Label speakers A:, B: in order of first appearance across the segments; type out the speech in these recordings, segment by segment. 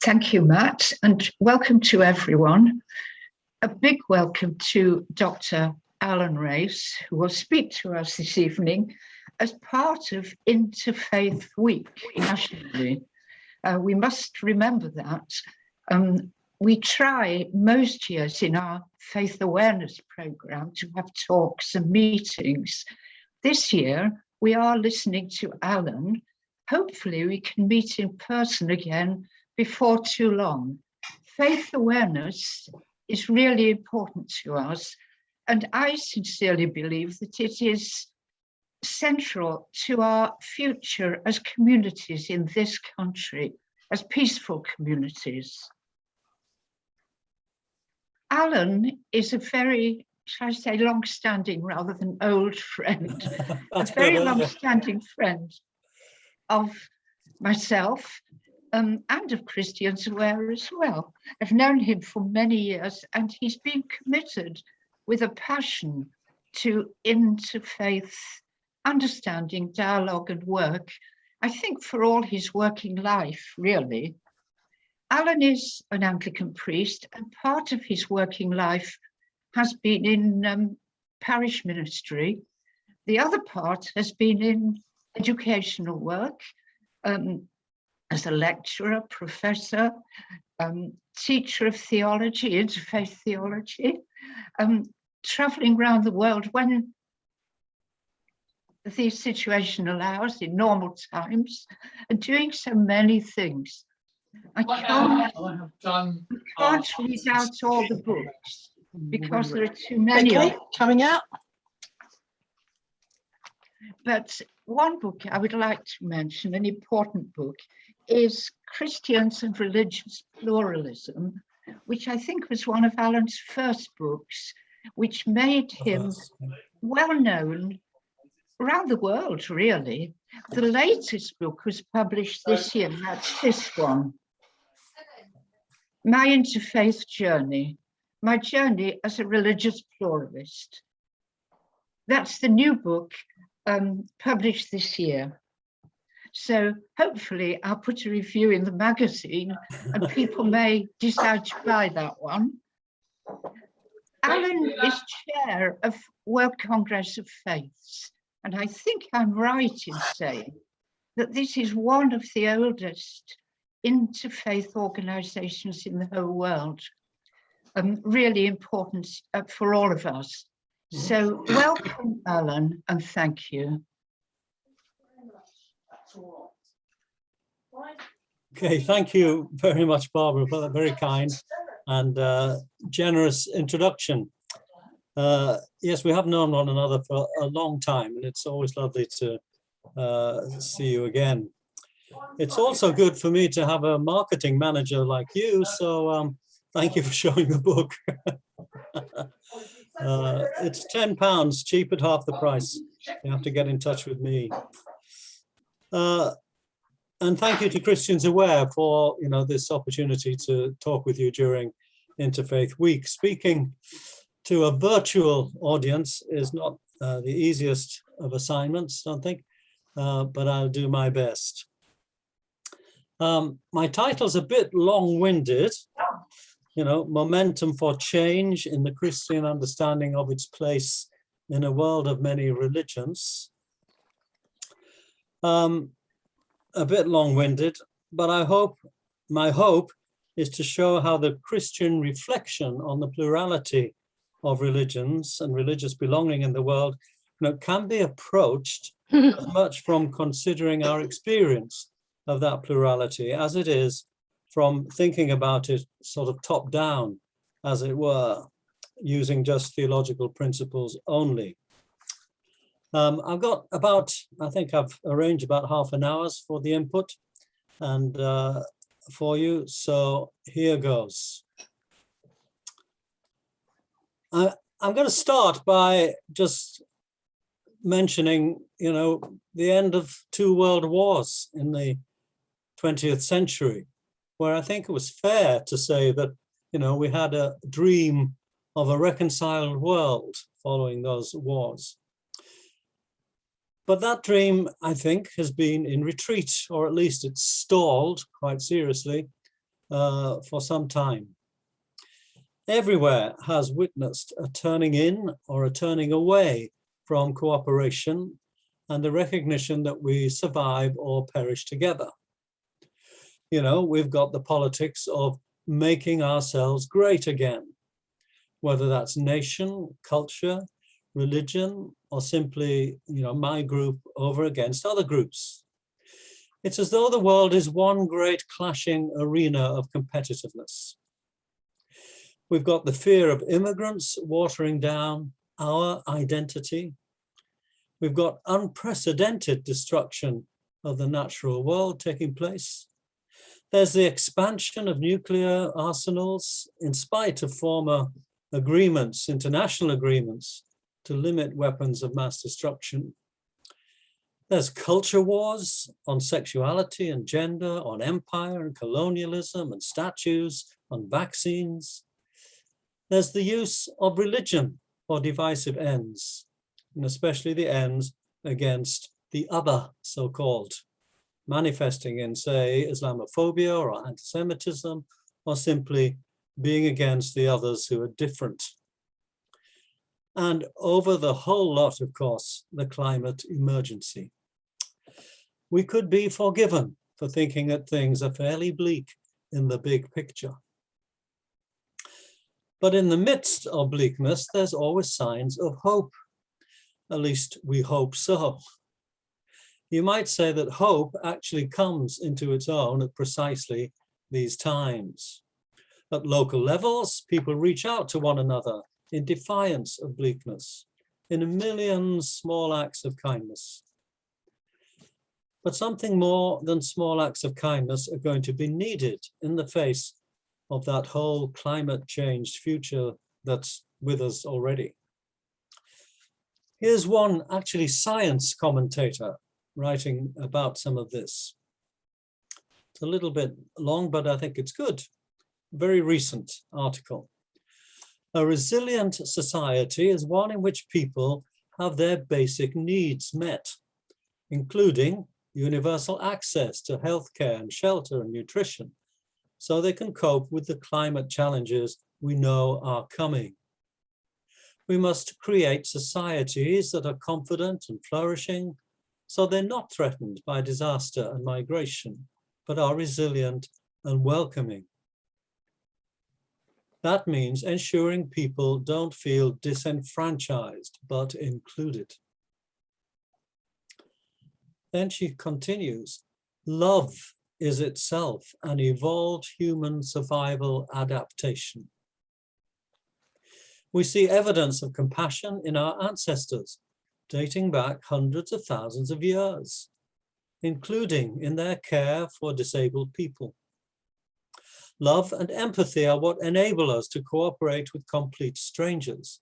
A: Thank you, Matt, and welcome to everyone. A big welcome to Dr. Alan Race, who will speak to us this evening as part of Interfaith Week nationally. We must remember that. We try most years in our faith awareness programme to have talks and meetings. This year, we are listening to Alan. Hopefully, we can meet in person again before too long. Faith awareness is really important to us, and I sincerely believe that it is central to our future as communities in this country, as peaceful communities. Alan is a very, shall I say, long-standing rather than old friend, a very long-standing friend of myself, and of Christians Aware as well. I've known him for many years, and he's been committed with a passion to interfaith understanding, dialogue, and work, I think for all his working life, really. Alan is an Anglican priest, and part of his working life has been in parish ministry. The other part has been in educational work, as a lecturer, professor, teacher of theology, interfaith theology, traveling around the world when the situation allows in normal times, and doing so many things. I can't read out all the books because there are too many.
B: Okay, coming out.
A: But one book I would like to mention, an important book, is Christians and Religious Pluralism, which I think was one of Alan's first books, which made him well known around the world, really. The latest book was published this year, that's this one, My Interfaith Journey, My Journey as a Religious Pluralist. That's the new book published this year. So hopefully I'll put a review in the magazine and people may decide to buy that one. Alan is chair of World Congress of Faiths, and I think I'm right in saying that this is one of the oldest interfaith organizations in the whole world. Really important for all of us. So welcome, Alan, and thank you.
C: Okay, thank you very much, Barbara, for that very kind and generous introduction. Yes, we have known one another for a long time, and it's always lovely to see you again. It's also good for me to have a marketing manager like you, so thank you for showing the book. It's £10, cheap at half the price. You have to get in touch with me. And thank you to Christians Aware for this opportunity to talk with you during Interfaith Week. Speaking to a virtual audience is not the easiest of assignments, I don't think, but I'll do my best. My title's a bit long-winded, Momentum for Change in the Christian Understanding of Its Place in a World of Many Religions. A bit long-winded, but my hope is to show how the Christian reflection on the plurality of religions and religious belonging in the world can be approached as much from considering our experience of that plurality as it is from thinking about it sort of top down, as it were, using just theological principles only. I've got I think I've arranged about half an hour for the input and for you, so here goes. I'm going to start by just mentioning, the end of 2 world wars in the 20th century, where I think it was fair to say that, we had a dream of a reconciled world following those wars. But that dream, I think, has been in retreat, or at least it's stalled quite seriously for some time. Everywhere has witnessed a turning in or a turning away from cooperation and the recognition that we survive or perish together. You know, we've got the politics of making ourselves great again, whether that's nation, culture, religion, or simply, you know, my group over against other groups. It's as though the world is one great clashing arena of competitiveness. We've got the fear of immigrants watering down our identity. We've got unprecedented destruction of the natural world taking place. There's the expansion of nuclear arsenals in spite of former agreements, international agreements, to limit weapons of mass destruction. There's culture wars on sexuality and gender, on empire and colonialism and statues, on vaccines. There's the use of religion for divisive ends, and especially the ends against the other, so-called, manifesting in, say, Islamophobia or anti-Semitism, or simply being against the others who are different. And over the whole lot, of course, the climate emergency. We could be forgiven for thinking that things are fairly bleak in the big picture. But in the midst of bleakness, there's always signs of hope. At least we hope so. You might say that hope actually comes into its own at precisely these times. At local levels, people reach out to one another in defiance of bleakness, in a million small acts of kindness. But something more than small acts of kindness are going to be needed in the face of that whole climate change future that's with us already. Here's one actually science commentator writing about some of this. It's a little bit long, but I think it's good. Very recent article. A resilient society is one in which people have their basic needs met, including universal access to healthcare and shelter and nutrition, so they can cope with the climate challenges we know are coming. We must create societies that are confident and flourishing, so they're not threatened by disaster and migration, but are resilient and welcoming. That means ensuring people don't feel disenfranchised, but included. Then she continues, love is itself an evolved human survival adaptation. We see evidence of compassion in our ancestors, dating back hundreds of thousands of years, including in their care for disabled people. Love and empathy are what enable us to cooperate with complete strangers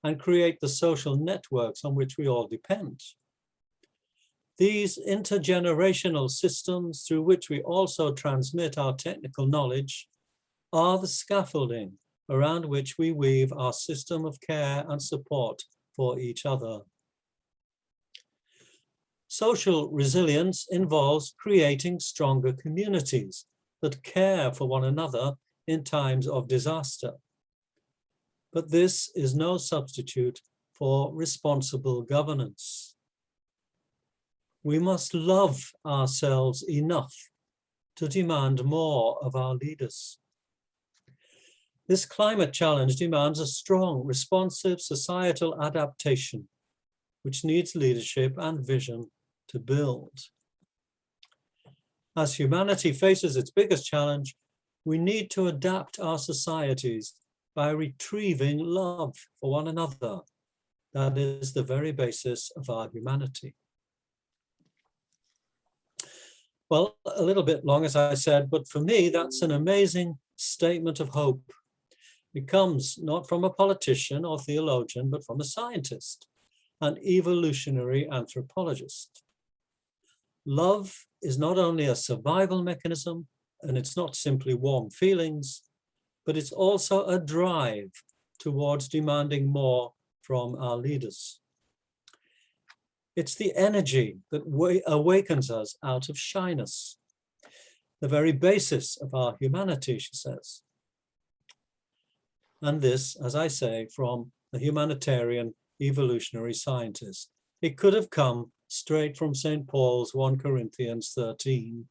C: and create the social networks on which we all depend. These intergenerational systems through which we also transmit our technical knowledge are the scaffolding around which we weave our system of care and support for each other. Social resilience involves creating stronger communities that care for one another in times of disaster. But this is no substitute for responsible governance. We must love ourselves enough to demand more of our leaders. This climate challenge demands a strong, responsive societal adaptation, which needs leadership and vision to build. As humanity faces its biggest challenge, we need to adapt our societies by retrieving love for one another. That is the very basis of our humanity. Well, a little bit long, as I said, but for me, that's an amazing statement of hope. It comes not from a politician or theologian, but from a scientist, an evolutionary anthropologist. Love is not only a survival mechanism, and it's not simply warm feelings, but it's also a drive towards demanding more from our leaders. It's the energy that awakens us out of shyness. the very basis of our humanity, she says. And this, as I say, from a humanitarian evolutionary scientist. It could have come straight from St. Paul's 1 Corinthians 13.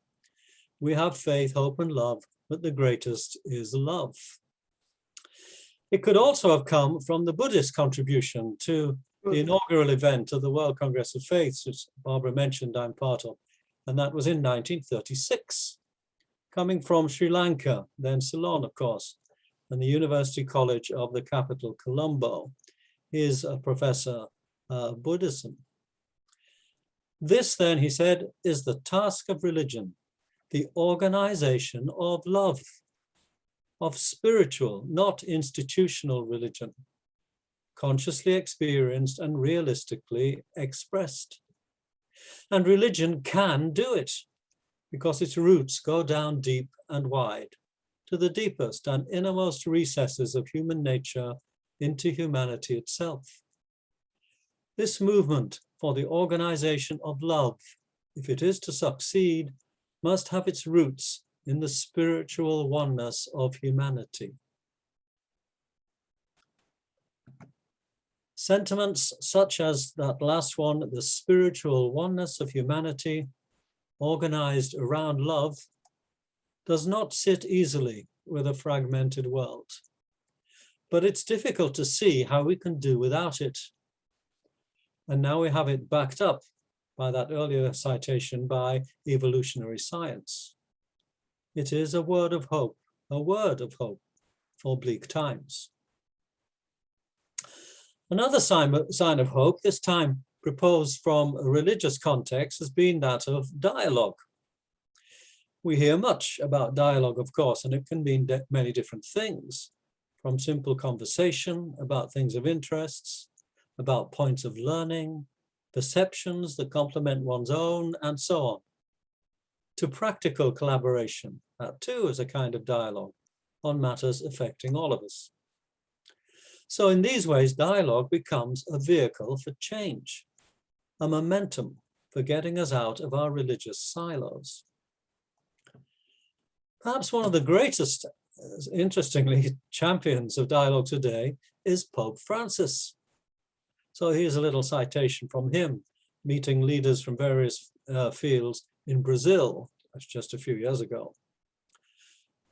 C: We have faith, hope, and love, but the greatest is love. It could also have come from the Buddhist contribution to the inaugural event of the World Congress of Faiths, which Barbara mentioned I'm part of, and that was in 1936, coming from Sri Lanka, then Ceylon, of course, and the University College of the capital, Colombo. He is a professor of Buddhism. This, then, he said, is the task of religion, the organization of love, of spiritual, not institutional religion, consciously experienced and realistically expressed. And religion can do it because its roots go down deep and wide to the deepest and innermost recesses of human nature, into humanity itself. This movement for the organization of love, if it is to succeed, must have its roots in the spiritual oneness of humanity. Sentiments such as that last one, the spiritual oneness of humanity, organized around love, does not sit easily with a fragmented world. But it's difficult to see how we can do without it. And now we have it backed up by that earlier citation by evolutionary science. It is a word of hope for bleak times. Another sign of hope, this time proposed from a religious context, has been that of dialogue. We hear much about dialogue, of course, and it can mean many different things, from simple conversation about things of interests, about points of learning, perceptions that complement one's own, and so on, to practical collaboration. That too is a kind of dialogue on matters affecting all of us. So in these ways, dialogue becomes a vehicle for change, a momentum for getting us out of our religious silos. Perhaps one of the greatest, interestingly, champions of dialogue today is Pope Francis. So here's a little citation from him, meeting leaders from various fields in Brazil, that's just a few years ago.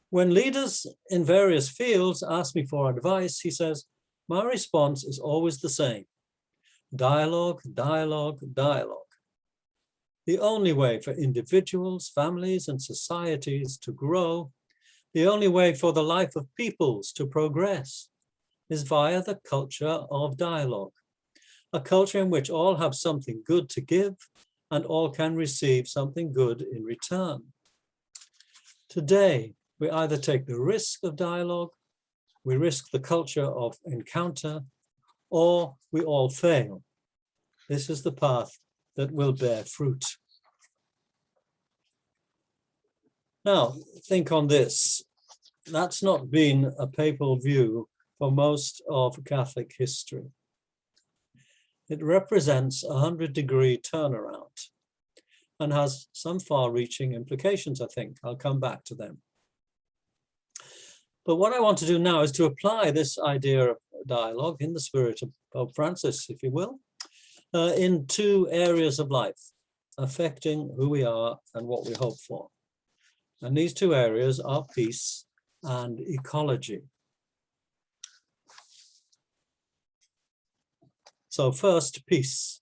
C: When leaders in various fields ask me for advice, he says, my response is always the same: dialogue, dialogue, dialogue. The only way for individuals, families, and societies to grow, the only way for the life of peoples to progress, is via the culture of dialogue, a culture in which all have something good to give and all can receive something good in return. Today, we either take the risk of dialogue, we risk the culture of encounter, or we all fail. This is the path that will bear fruit. Now, think on this. That's not been a papal view for most of Catholic history. It represents a 100-degree turnaround and has some far-reaching implications, I think. I'll come back to them. But what I want to do now is to apply this idea of dialogue in the spirit of Pope Francis, if you will, in two areas of life, affecting who we are and what we hope for. And these two areas are peace and ecology. So first, peace.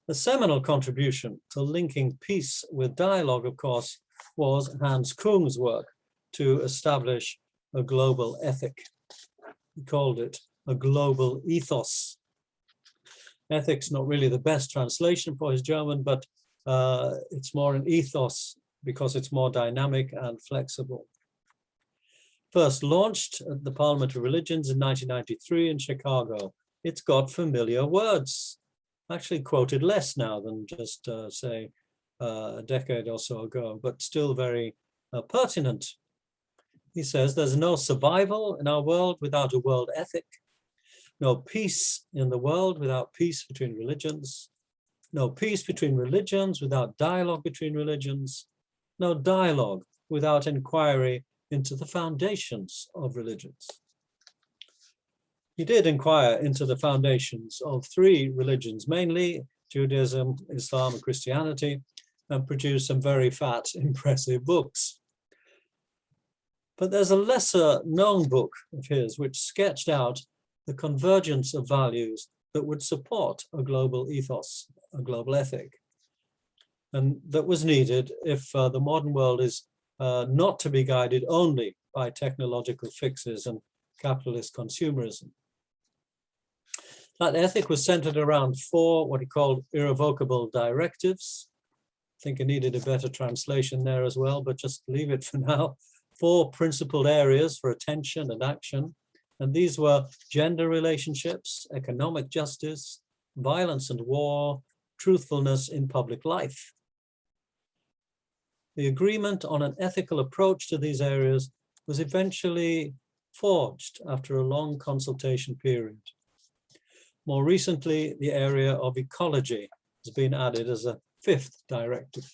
C: The seminal contribution to linking peace with dialogue, of course, was Hans Kung's work to establish a global ethic. He called it a global ethos. Ethic's not really the best translation for his German, but it's more an ethos because it's more dynamic and flexible. First launched at the Parliament of Religions in 1993 in Chicago. It's got familiar words, actually quoted less now than just, say, a decade or so ago, but still very pertinent. He says there's no survival in our world without a world ethic, no peace in the world without peace between religions, no peace between religions without dialogue between religions, no dialogue without inquiry into the foundations of religions. He did inquire into the foundations of three religions, mainly Judaism, Islam, and Christianity, and produced some very fat, impressive books. But there's a lesser known book of his which sketched out the convergence of values that would support a global ethos, a global ethic, and that was needed if the modern world is not to be guided only by technological fixes and capitalist consumerism. That ethic was centered around four, what he called irrevocable directives. I think I needed a better translation there as well, but just leave it for now. Four principled areas for attention and action. And these were gender relationships, economic justice, violence and war, truthfulness in public life. The agreement on an ethical approach to these areas was eventually forged after a long consultation period. More recently, the area of ecology has been added as a fifth directive.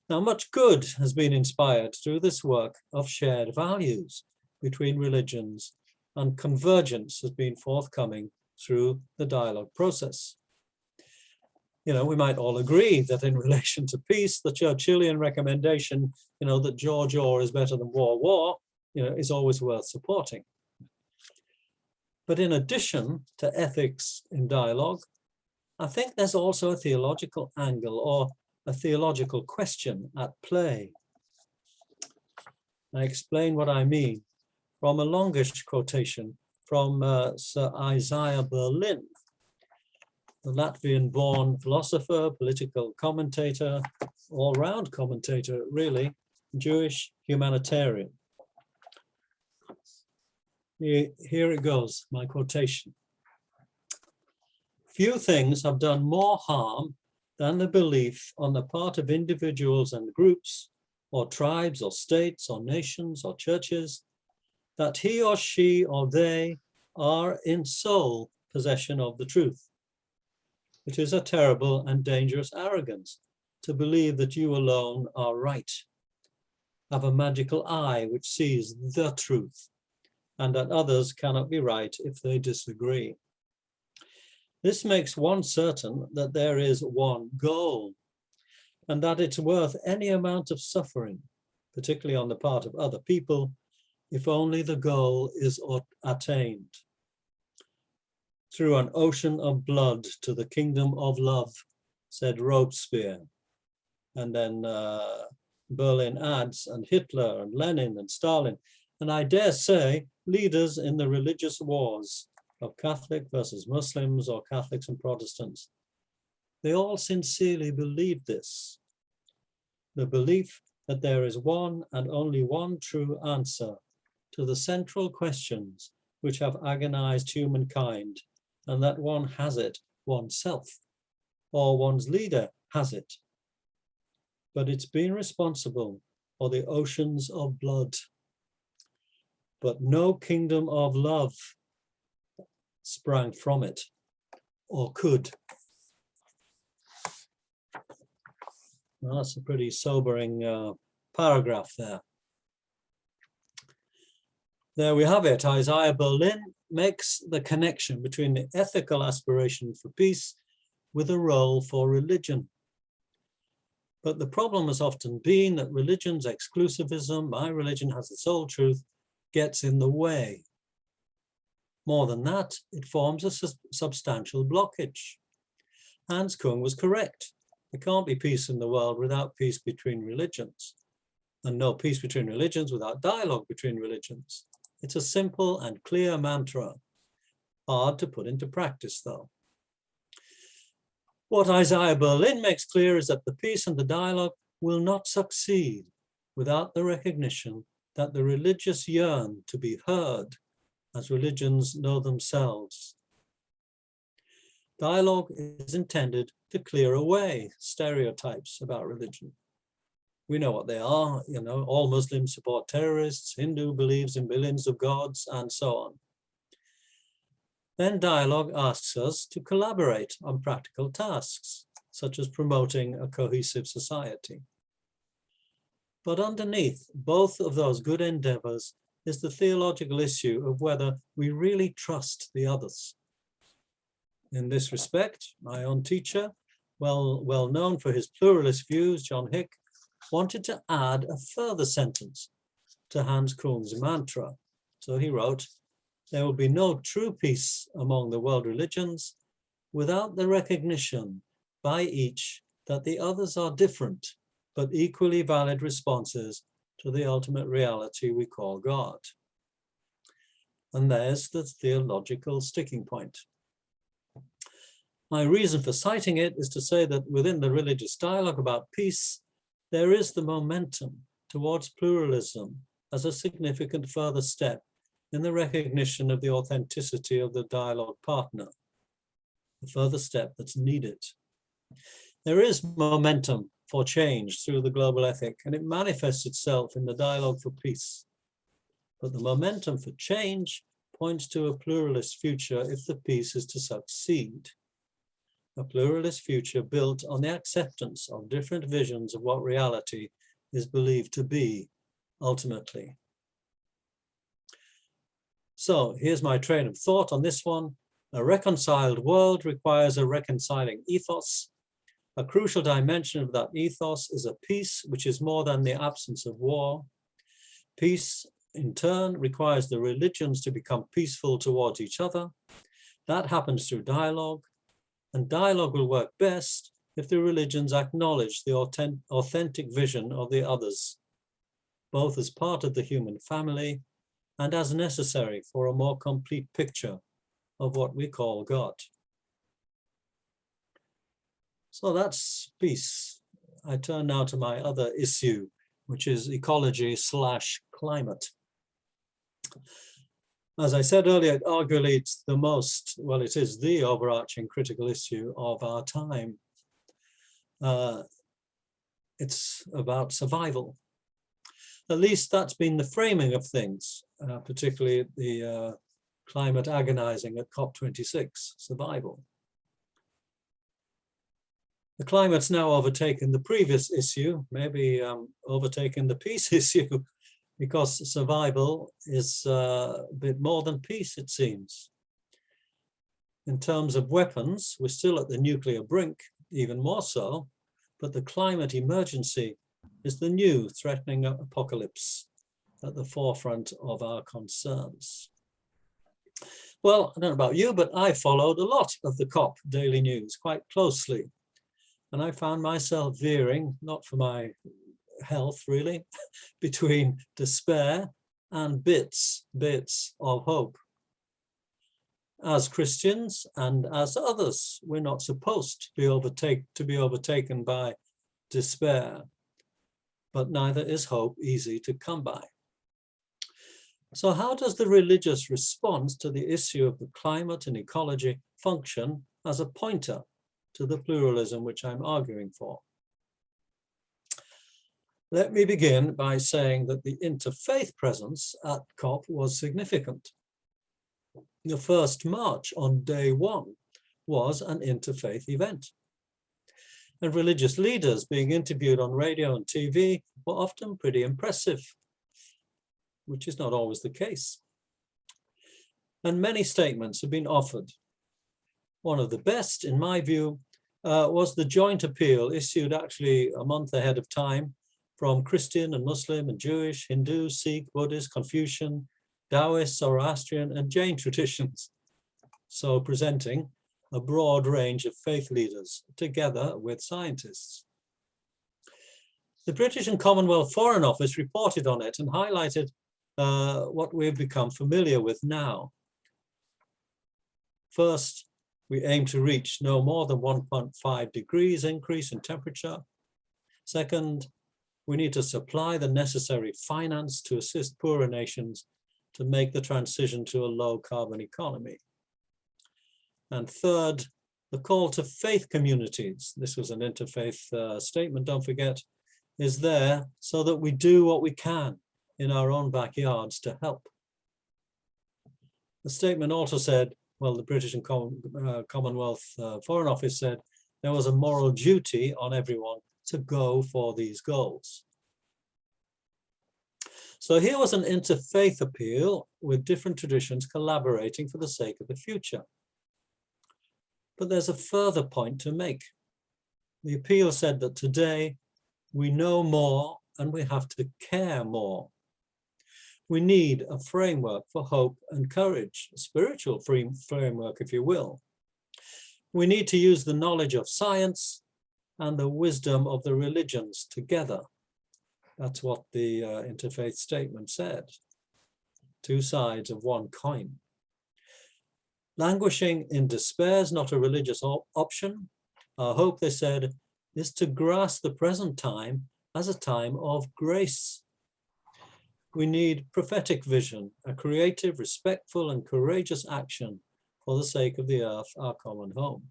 C: Now, much good has been inspired through this work of shared values between religions, and convergence has been forthcoming through the dialogue process. You know, we might all agree that in relation to peace, the Churchillian recommendation, that George Orr is better than war, is always worth supporting. But in addition to ethics in dialogue, I think there's also a theological angle or a theological question at play. I explain what I mean from a longish quotation from Sir Isaiah Berlin, the Latvian-born philosopher, political commentator, all-round commentator, really, Jewish humanitarian. Here it goes, my quotation. Few things have done more harm than the belief on the part of individuals and groups, or tribes, or states, or nations, or churches, that he or she or they are in sole possession of the truth. It is a terrible and dangerous arrogance to believe that you alone are right, have a magical eye which sees the truth, and that others cannot be right if they disagree. This makes one certain that there is one goal, and that it's worth any amount of suffering, particularly on the part of other people, if only the goal is attained. Through an ocean of blood to the kingdom of love, said Robespierre. And then Berlin adds, and Hitler and Lenin and Stalin, and I dare say leaders in the religious wars of Catholic versus Muslims or Catholics and Protestants. They all sincerely believe this, the belief that there is one and only one true answer to the central questions which have agonized humankind, and that one has it oneself, or one's leader has it. But it's been responsible for the oceans of blood. But no kingdom of love sprang from it, or could. Well, that's a pretty sobering paragraph there. There we have it. Isaiah Berlin makes the connection between the ethical aspiration for peace with a role for religion. But the problem has often been that religion's exclusivism, my religion has the sole truth, gets in the way. More than that, it forms a substantial blockage. Hans Kung was correct. There can't be peace in the world without peace between religions, and no peace between religions without dialogue between religions. It's a simple and clear mantra, hard to put into practice though. What Isaiah Berlin makes clear is that the peace and the dialogue will not succeed without the recognition that the religious yearn to be heard as religions know themselves. Dialogue is intended to clear away stereotypes about religion. We know what they are, all Muslims support terrorists, Hindu believes in billions of gods, and so on. Then dialogue asks us to collaborate on practical tasks. such as promoting a cohesive society. But underneath both of those good endeavors is the theological issue of whether we really trust the others. In this respect, my own teacher, well known for his pluralist views, John Hick, wanted to add a further sentence to Hans Kuhn's mantra. So he wrote, "There will be no true peace among the world religions without the recognition by each that the others are different, but equally valid responses to the ultimate reality we call God." And there's the theological sticking point. My reason for citing it is to say that within the religious dialogue about peace, there is the momentum towards pluralism as a significant further step in the recognition of the authenticity of the dialogue partner, a further step that's needed. There is momentum for change through the global ethic, and it manifests itself in the dialogue for peace. But the momentum for change points to a pluralist future if the peace is to succeed. A pluralist future built on the acceptance of different visions of what reality is believed to be ultimately. So here's my train of thought on this one. A reconciled world requires a reconciling ethos. A crucial dimension of that ethos is a peace which is more than the absence of war. Peace, in turn, requires the religions to become peaceful towards each other. That happens through dialogue, and dialogue will work best if the religions acknowledge the authentic vision of the others, both as part of the human family and as necessary for a more complete picture of what we call God. So that's peace. I turn now to my other issue, which is ecology/climate. As I said earlier, arguably it's the most, well, it is the overarching critical issue of our time. It's about survival. At least that's been the framing of things, particularly the climate agonizing at COP26, survival. The climate's now overtaken the previous issue, maybe overtaken the peace issue, because survival is a bit more than peace, it seems. In terms of weapons, we're still at the nuclear brink, even more so, but the climate emergency is the new threatening apocalypse at the forefront of our concerns. Well, I don't know about you, but I followed a lot of the COP daily news quite closely. And I found myself veering, not for my health really, between despair and bits of hope. As Christians and as others, we're not supposed to be overtaken by despair, but neither is hope easy to come by. So how does the religious response to the issue of the climate and ecology function as a pointer to the pluralism which I'm arguing for? Let me begin by saying that the interfaith presence at COP was significant. The first march on day one was an interfaith event. And religious leaders being interviewed on radio and TV were often pretty impressive, which is not always the case. And many statements have been offered. One of the best, in my view, was the joint appeal issued actually a month ahead of time from Christian and Muslim and Jewish, Hindu, Sikh, Buddhist, Confucian, Taoist, Zoroastrian, and Jain traditions. So presenting a broad range of faith leaders together with scientists. The British and Commonwealth Foreign Office reported on it and highlighted what we've become familiar with now. First, we aim to reach no more than 1.5 degrees increase in temperature. Second, we need to supply the necessary finance to assist poorer nations to make the transition to a low carbon economy. And third, the call to faith communities, this was an interfaith statement, don't forget, is there so that we do what we can in our own backyards to help. The statement also said, well, the British and Commonwealth Foreign Office said, there was a moral duty on everyone to go for these goals. So here was an interfaith appeal with different traditions collaborating for the sake of the future. But there's a further point to make. The appeal said that today we know more and we have to care more. We need a framework for hope and courage, a spiritual framework, if you will. We need to use the knowledge of science and the wisdom of the religions together. That's what the Interfaith statement said. Two sides of one coin. Languishing in despair is not a religious option. Our hope, they said, is to grasp the present time as a time of grace. We need prophetic vision, a creative, respectful, and courageous action for the sake of the earth, our common home.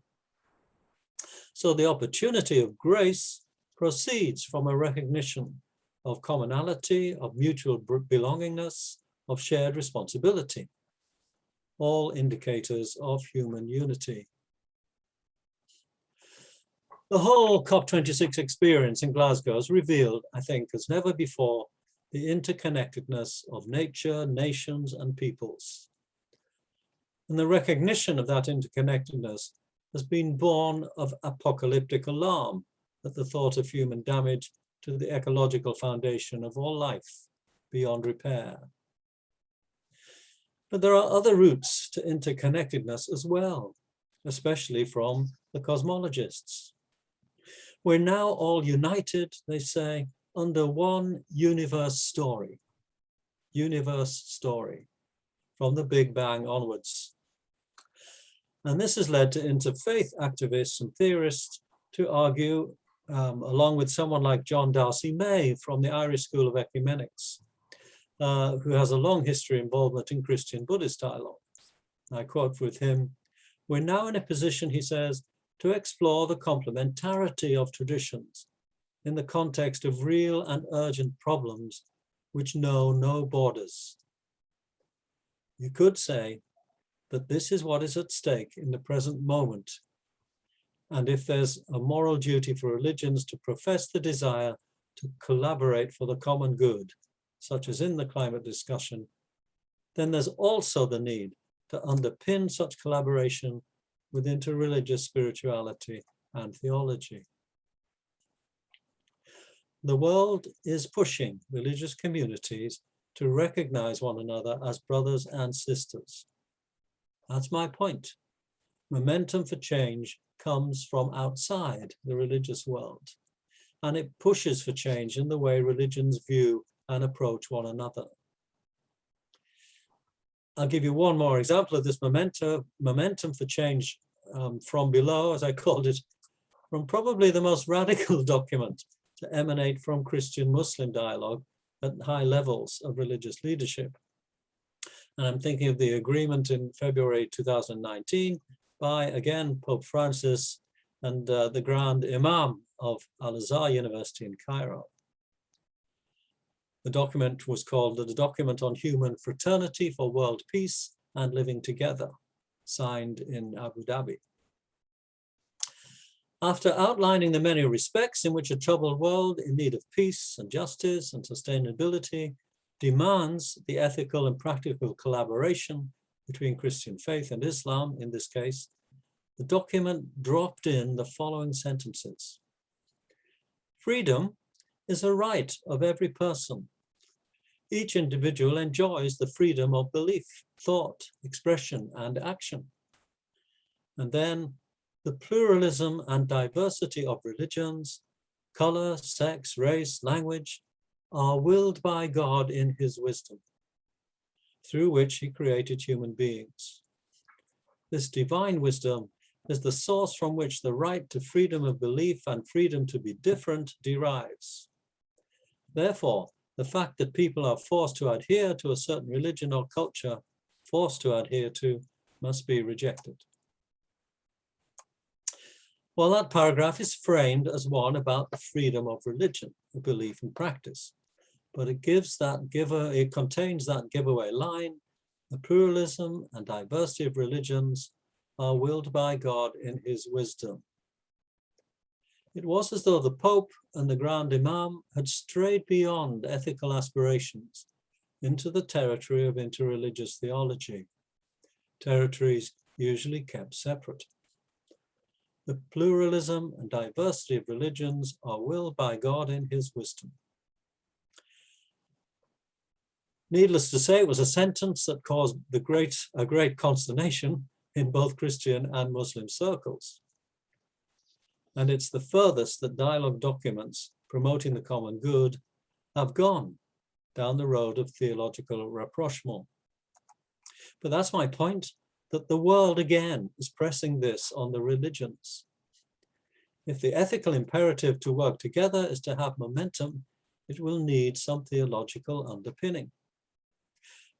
C: So the opportunity of grace proceeds from a recognition of commonality, of mutual belongingness, of shared responsibility, all indicators of human unity. The whole COP26 experience in Glasgow has revealed, I think, as never before, the interconnectedness of nature, nations, and peoples. And the recognition of that interconnectedness has been born of apocalyptic alarm at the thought of human damage to the ecological foundation of all life beyond repair. But there are other routes to interconnectedness as well, especially from the cosmologists. We're now all united, they say, under one universe story, from the Big Bang onwards. And this has led to interfaith activists and theorists to argue, along with someone like John Darcy May from the Irish School of Ecumenics, who has a long history involvement in Christian-Buddhist dialogue. I quote with him, "We're now in a position," he says, "to explore the complementarity of traditions in the context of real and urgent problems which know no borders." You could say that this is what is at stake in the present moment. And if there's a moral duty for religions to profess the desire to collaborate for the common good, such as in the climate discussion, then there's also the need to underpin such collaboration with interreligious spirituality and theology. The world is pushing religious communities to recognize one another as brothers and sisters. That's my point. Momentum for change comes from outside the religious world, and it pushes for change in the way religions view and approach one another. I'll give you one more example of this momentum for change from below, as I called it, from probably the most radical document to emanate from Christian-Muslim dialogue at high levels of religious leadership. And I'm thinking of the agreement in February 2019 by, again, Pope Francis and the Grand Imam of Al-Azhar University in Cairo. The document was called the Document on Human Fraternity for World Peace and Living Together, signed in Abu Dhabi. After outlining the many respects in which a troubled world in need of peace and justice and sustainability demands the ethical and practical collaboration between Christian faith and Islam, in this case, the document dropped in the following sentences. Freedom is a right of every person. Each individual enjoys the freedom of belief, thought, expression, and action. And then the pluralism and diversity of religions, color, sex, race, language, are willed by God in his wisdom, through which he created human beings. This divine wisdom is the source from which the right to freedom of belief and freedom to be different derives. Therefore, the fact that people are forced to adhere to a certain religion or culture, must be rejected. Well, that paragraph is framed as one about the freedom of religion, belief and practice, but it contains that giveaway line: the pluralism and diversity of religions are willed by God in his wisdom. It was as though the Pope and the Grand Imam had strayed beyond ethical aspirations into the territory of interreligious theology, territories usually kept separate. The pluralism and diversity of religions are willed by God in his wisdom. Needless to say, it was a sentence that caused a great consternation in both Christian and Muslim circles. And it's the furthest that dialogue documents promoting the common good have gone down the road of theological rapprochement. But that's my point, that the world again is pressing this on the religions. If the ethical imperative to work together is to have momentum, it will need some theological underpinning.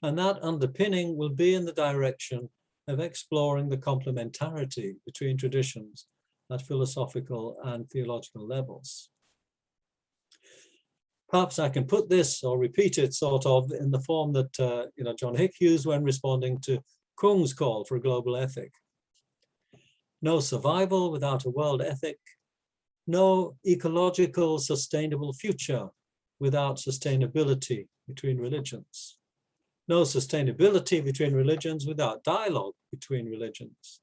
C: And that underpinning will be in the direction of exploring the complementarity between traditions at philosophical and theological levels. Perhaps I can put this or repeat it sort of in the form that John Hick used when responding to Kung's call for a global ethic. No survival without a world ethic. No ecological sustainable future without sustainability between religions. No sustainability between religions without dialogue between religions.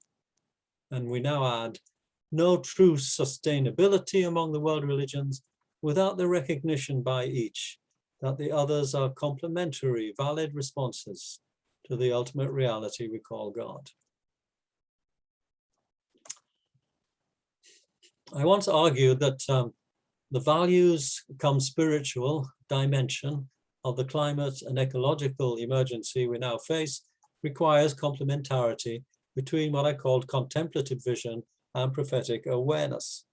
C: And we now add, no true sustainability among the world religions without the recognition by each that the others are complementary, valid responses to the ultimate reality we call God. I once argued that the values come spiritual dimension of the climate and ecological emergency we now face requires complementarity between what I called contemplative vision and prophetic awareness.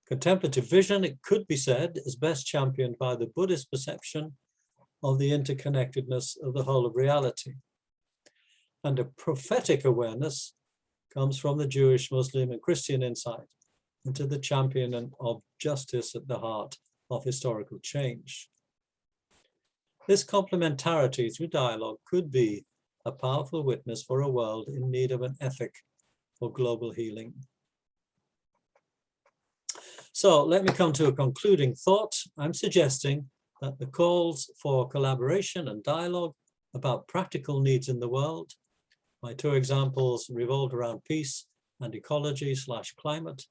C: Contemplative vision, it could be said, is best championed by the Buddhist perception of the interconnectedness of the whole of reality. And a prophetic awareness comes from the Jewish, Muslim, and Christian insight into the championing of justice at the heart of historical change. This complementarity through dialogue could be a powerful witness for a world in need of an ethic for global healing. So let me come to a concluding thought. I'm suggesting that the calls for collaboration and dialogue about practical needs in the world, my two examples revolved around peace and ecology/climate,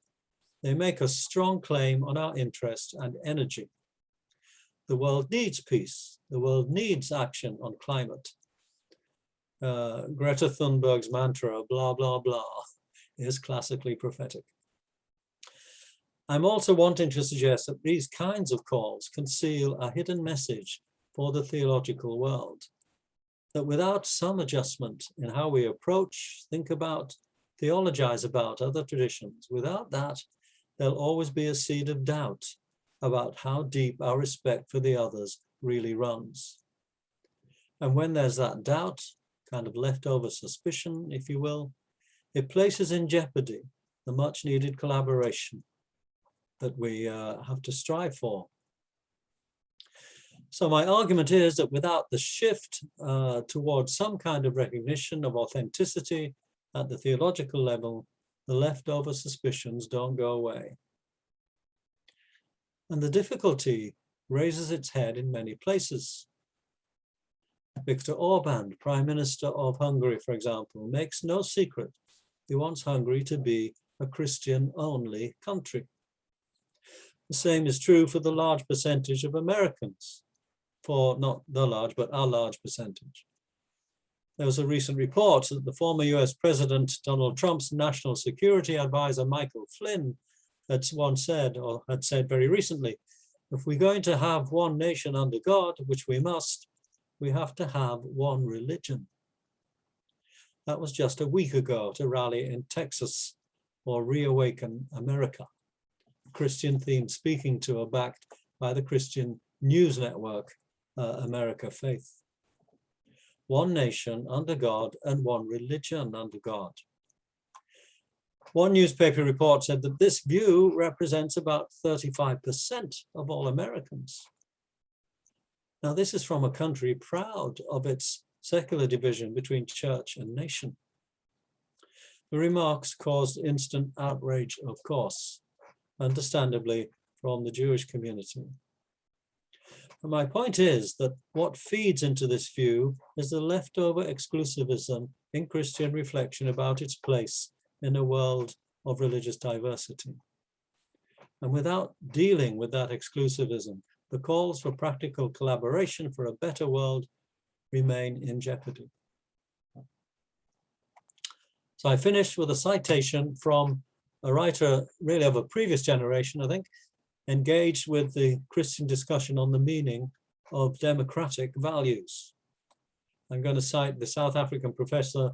C: they make a strong claim on our interest and energy. The world needs peace. The world needs action on climate. Greta Thunberg's mantra, blah, blah, blah, is classically prophetic. I'm also wanting to suggest that these kinds of calls conceal a hidden message for the theological world, that without some adjustment in how we approach, think about, theologize about other traditions, without that, there'll always be a seed of doubt about how deep our respect for the others really runs. And when there's that doubt, kind of leftover suspicion, if you will, it places in jeopardy the much needed collaboration that we have to strive for. So my argument is that without the shift towards some kind of recognition of authenticity at the theological level, the leftover suspicions don't go away. And the difficulty raises its head in many places. Viktor Orban, Prime Minister of Hungary, for example, makes no secret he wants Hungary to be a Christian-only country. The same is true for the large percentage of Americans, for not the large, but a large percentage. There was a recent report that the former US President Donald Trump's national security advisor, Michael Flynn, had once said, or had said very recently, if we're going to have one nation under God, which we must, we have to have one religion. That was just a week ago to rally in Texas or Reawaken America. Christian-themed speaking tour backed by the Christian news network, America Faith. One nation under God and one religion under God. One newspaper report said that this view represents about 35% of all Americans. Now, this is from a country proud of its secular division between church and nation. The remarks caused instant outrage, of course. understandably, from the Jewish community. And my point is that what feeds into this view is the leftover exclusivism in Christian reflection about its place in a world of religious diversity. And without dealing with that exclusivism, the calls for practical collaboration for a better world remain in jeopardy. So I finished with a citation from a writer really of a previous generation, I think, engaged with the Christian discussion on the meaning of democratic values. I'm going to cite the South African professor,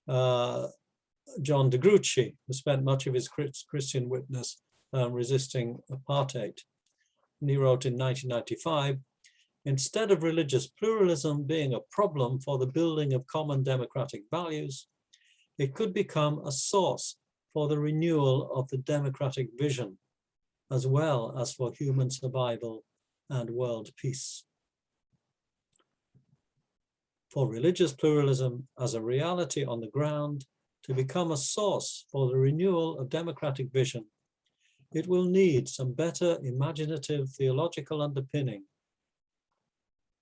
C: John de Gruchy, who spent much of his Christian witness resisting apartheid. And he wrote in 1995, instead of religious pluralism being a problem for the building of common democratic values, it could become a source for the renewal of the democratic vision, as well as for human survival and world peace. For religious pluralism as a reality on the ground to become a source for the renewal of democratic vision, it will need some better imaginative theological underpinning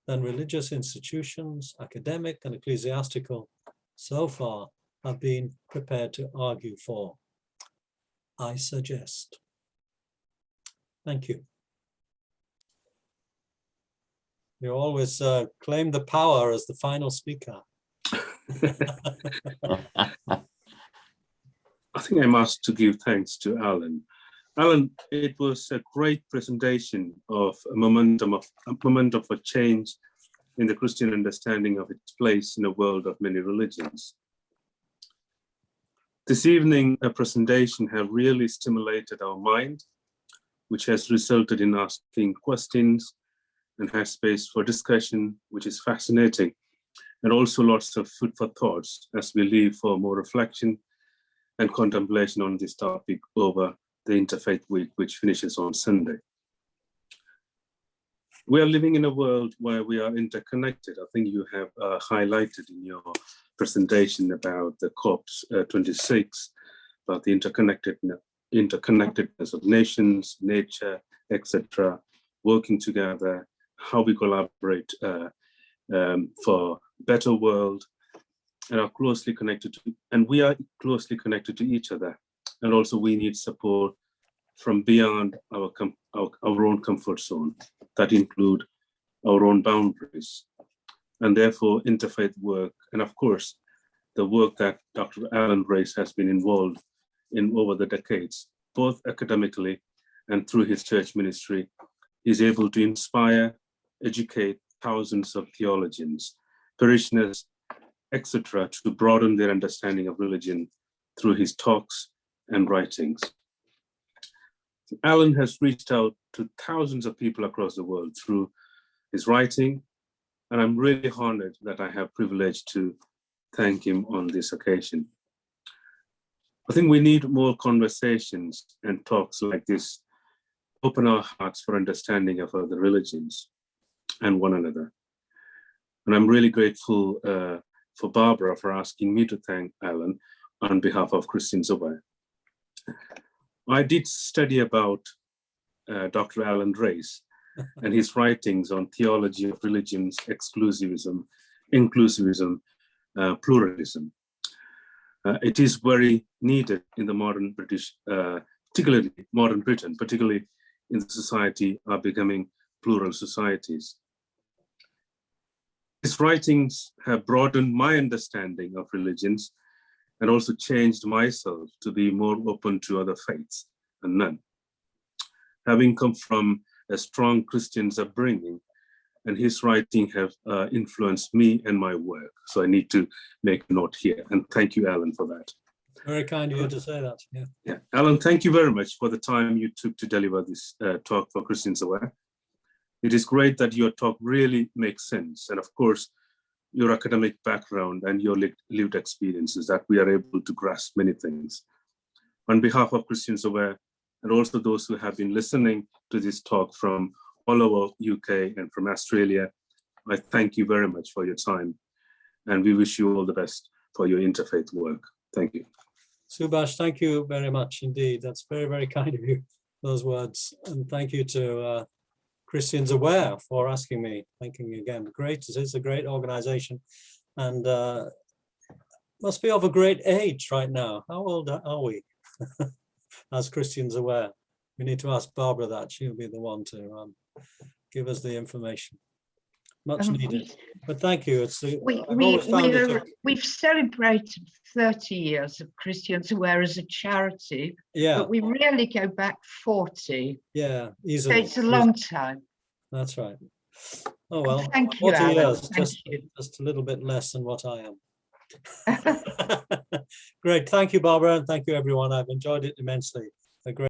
C: than religious institutions, academic and ecclesiastical, so far have been prepared to argue for. I suggest. Thank you. You always claim the power as the final speaker.
B: I think I'm asked to give thanks to Alan. Alan, it was a great presentation of a moment of a change in the Christian understanding of its place in a world of many religions. This evening, a presentation has really stimulated our mind, which has resulted in asking questions and has space for discussion, which is fascinating, and also lots of food for thoughts as we leave for more reflection and contemplation on this topic over the Interfaith Week, which finishes on Sunday. We are living in a world where we are interconnected. I think you have highlighted in your presentation about the COP26, about the interconnectedness of nations, nature, etc., working together, how we collaborate for a better world, and are closely connected to, and we are closely connected to each other. And also we need support from beyond our own comfort zone that include our own boundaries. And therefore interfaith work, and of course, the work that Dr. Alan Race has been involved in over the decades, both academically and through his church ministry, is able to inspire, educate thousands of theologians, parishioners, etc., to broaden their understanding of religion through his talks and writings. Alan has reached out to thousands of people across the world through his writing, and I'm really honored that I have privilege to thank him on this occasion. I think we need more conversations and talks like this, open our hearts for understanding of other religions and one another. And I'm really grateful for Barbara for asking me to thank Alan on behalf of Christians Aware. I did study about Dr. Alan Race and his writings on theology of religions, exclusivism, inclusivism, pluralism. It is very needed in the modern British, particularly modern Britain, particularly in the society are becoming plural societies. His writings have broadened my understanding of religions and also changed myself to be more open to other faiths and none. Having come from a strong Christian upbringing, and his writing have influenced me and my work. So I need to make a note here. And thank you, Alan, for that.
C: Very kind of you to say that.
B: Yeah. Alan, thank you very much for the time you took to deliver this talk for Christians Aware. It is great that your talk really makes sense. And of course, your academic background and your lived experiences, that we are able to grasp many things. On behalf of Christians Aware, and also those who have been listening to this talk from all over UK and from Australia, I thank you very much for your time. And we wish you all the best for your interfaith work. Thank you.
C: Subhash, thank you very much indeed. That's very, very kind of you. those words. And thank you to Christians Aware for asking me. Thanking again. Great, it's a great organization, and must be of a great age right now. How old are we as Christians Aware? We need to ask Barbara that. She'll be the one to give us the information. Much needed. But thank you. It's
A: we've celebrated 30 years of Christians Aware as a charity,
C: yeah,
A: but we really go back 40.
C: Yeah, easily.
A: So it's a long time.
C: That's right. Oh well,
A: thank you,
C: 40
A: Alan.
C: years,
A: Thank you.
C: just a little bit less than what I am. Great. Thank you, Barbara, and thank you, everyone. I've enjoyed it immensely. A great